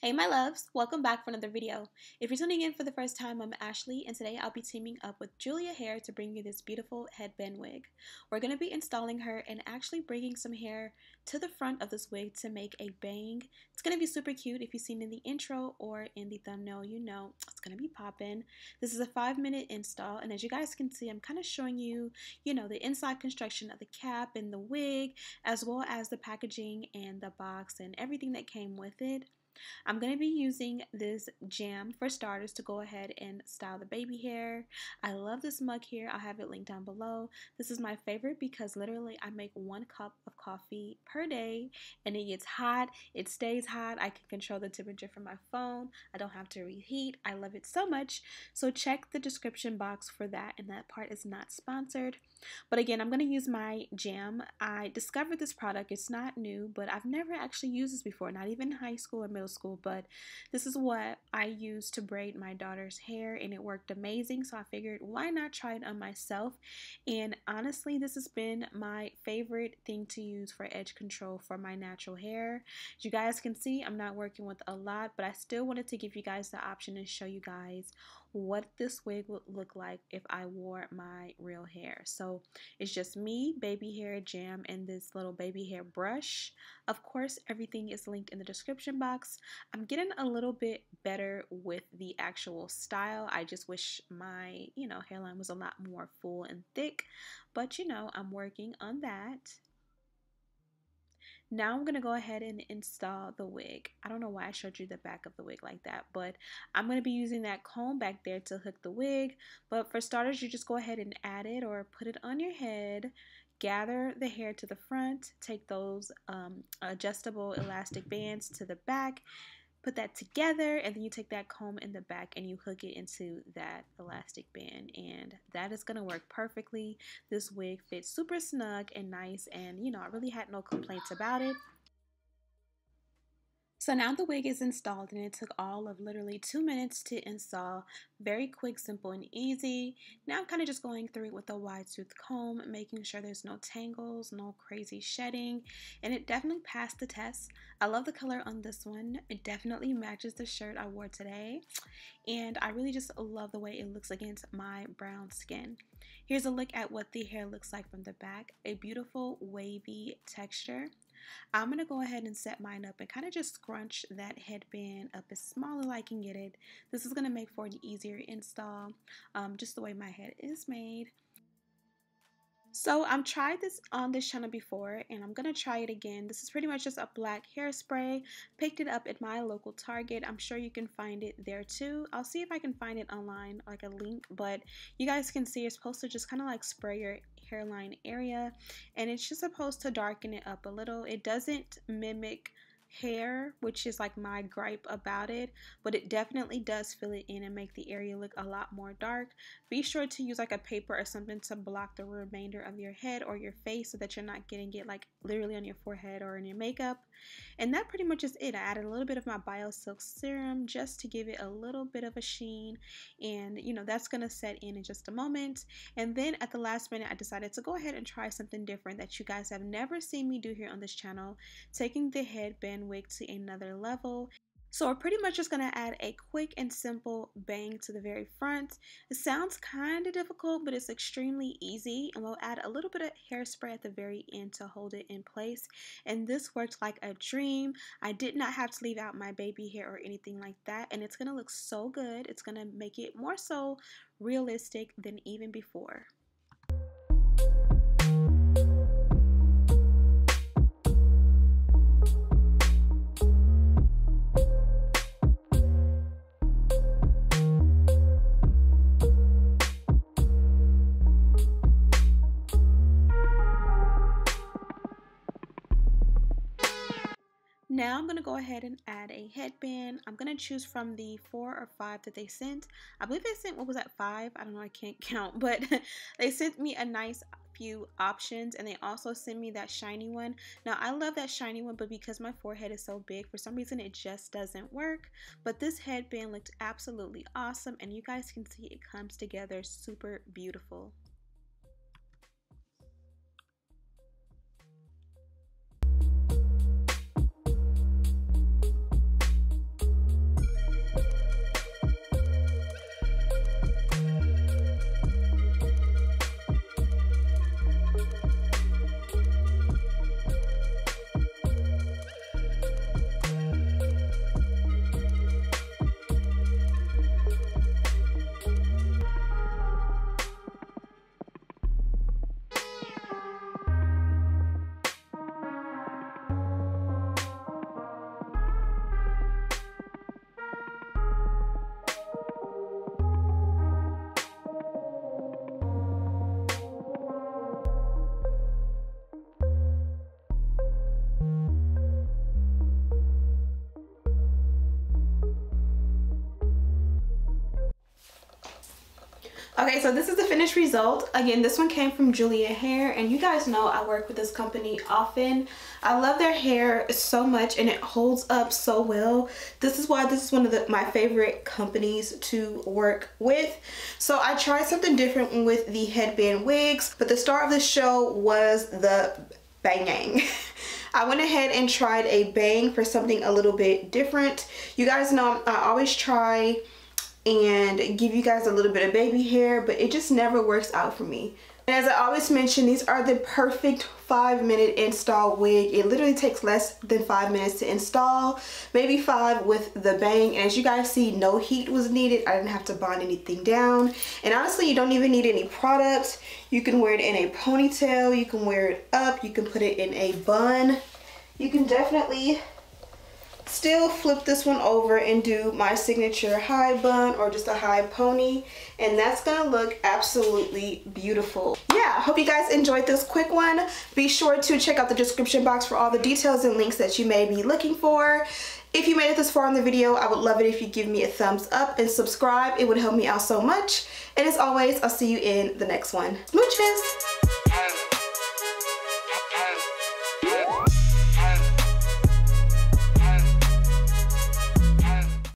Hey my loves, welcome back for another video. If you're tuning in for the first time, I'm Ashley and today I'll be teaming up with Julia Hair to bring you this beautiful headband wig. We're going to be installing her and actually bringing some hair to the front of this wig to make a bang. It's going to be super cute. If you've seen in the intro or in the thumbnail, you know it's going to be popping. This is a 5-minute install, and as you guys can see, I'm kind of showing you, the inside construction of the cap and the wig, as well as the packaging and the box and everything that came with it. I'm going to be using this jam for starters to go ahead and style the baby hair. I love this mug here. I'll have it linked down below. This is my favorite because literally I make 1 cup of coffee per day and it gets hot. It stays hot. I can control the temperature from my phone. I don't have to reheat. I love it so much. So check the description box for that, and that part is not sponsored. But again, I'm going to use my jam. I discovered this product. It's not new, but I've never actually used this before, not even in high school or middle school, but this is what I used to braid my daughter's hair and it worked amazing, so I figured why not try it on myself. And honestly, this has been my favorite thing to use for edge control for my natural hair. As you guys can see, I'm not working with a lot, but I still wanted to give you guys the option and show you guys what this wig would look like if I wore my real hair. So it's just me, baby hair, jam, and this little baby hair brush. Of course, everything is linked in the description box. I'm getting a little bit better with the actual style. I just wish my, hairline was a lot more full and thick, but I'm working on that. Now I'm going to go ahead and install the wig. I don't know why I showed you the back of the wig like that, but I'm going to be using that comb back there to hook the wig. But for starters, you just go ahead and add it or put it on your head. Gather the hair to the front. Take those adjustable elastic bands to the back. Put that together, and then you take that comb in the back and you hook it into that elastic band, and that is going to work perfectly. This wig fits super snug and nice, and I really had no complaints about it. So now the wig is installed, and it took all of literally 2 minutes to install. Very quick, simple, and easy. Now I'm kind of just going through it with a wide tooth comb, making sure there's no tangles, no crazy shedding, and it definitely passed the test. I love the color on this one. It definitely matches the shirt I wore today, and I really just love the way it looks against my brown skin. Here's a look at what the hair looks like from the back. A beautiful wavy texture. I'm going to go ahead and set mine up and kind of just scrunch that headband up as small as I can get it. This is going to make for an easier install, just the way my head is made. So I've tried this on this channel before, and I'm going to try it again. This is pretty much just a black hairspray. Picked it up at my local Target. I'm sure you can find it there too. I'll see if I can find it online, like a link, but you guys can see it's supposed to just kind of like spray your hairline area, and it's just supposed to darken it up a little. It doesn't mimic hair, which is like my gripe about it, but it definitely does fill it in and make the area look a lot more dark. Be sure to use like a paper or something to block the remainder of your head or your face so that you're not getting it like literally on your forehead or in your makeup. And that pretty much is it. I added a little bit of my Bio Silk serum just to give it a little bit of a sheen, and that's gonna set in just a moment. And then at the last minute, I decided to go ahead and try something different that you guys have never seen me do here on this channel, taking the headband wig to another level. So we're pretty much just going to add a quick and simple bang to the very front. It sounds kind of difficult, but it's extremely easy, and we'll add a little bit of hairspray at the very end to hold it in place. And this worked like a dream. I did not have to leave out my baby hair or anything like that, and it's going to look so good. It's going to make it more so realistic than even before. Now I'm going to go ahead and add a headband. I'm going to choose from the 4 or 5 that they sent. I believe they sent, what was that, 5? I don't know, I can't count, but they sent me a nice few options, and they also sent me that shiny one. Now I love that shiny one, but because my forehead is so big, for some reason it just doesn't work. But this headband looked absolutely awesome, and you guys can see it comes together super beautiful. Okay, so this is the finished result. Again, this one came from Julia Hair, and you guys know I work with this company often. I love their hair so much, and it holds up so well. This is why this is one of my favorite companies to work with. So I tried something different with the headband wigs, but the star of the show was the banging. I went ahead and tried a bang for something a little bit different. You guys know I always try and give you guys a little bit of baby hair, but it just never works out for me. And as I always mention, these are the perfect 5-minute install wig. It literally takes less than 5 minutes to install, maybe 5 with the bang. And as you guys see, no heat was needed. I didn't have to bond anything down. And honestly, you don't even need any products. You can wear it in a ponytail, you can wear it up, you can put it in a bun. You can definitely still flip this one over and do my signature high bun or just a high pony, and that's gonna look absolutely beautiful. Yeah, I hope you guys enjoyed this quick one. Be sure to check out the description box for all the details and links that you may be looking for. If you made it this far in the video, I would love it if you give me a thumbs up and subscribe. It would help me out so much. And as always, I'll see you in the next one. Smooches!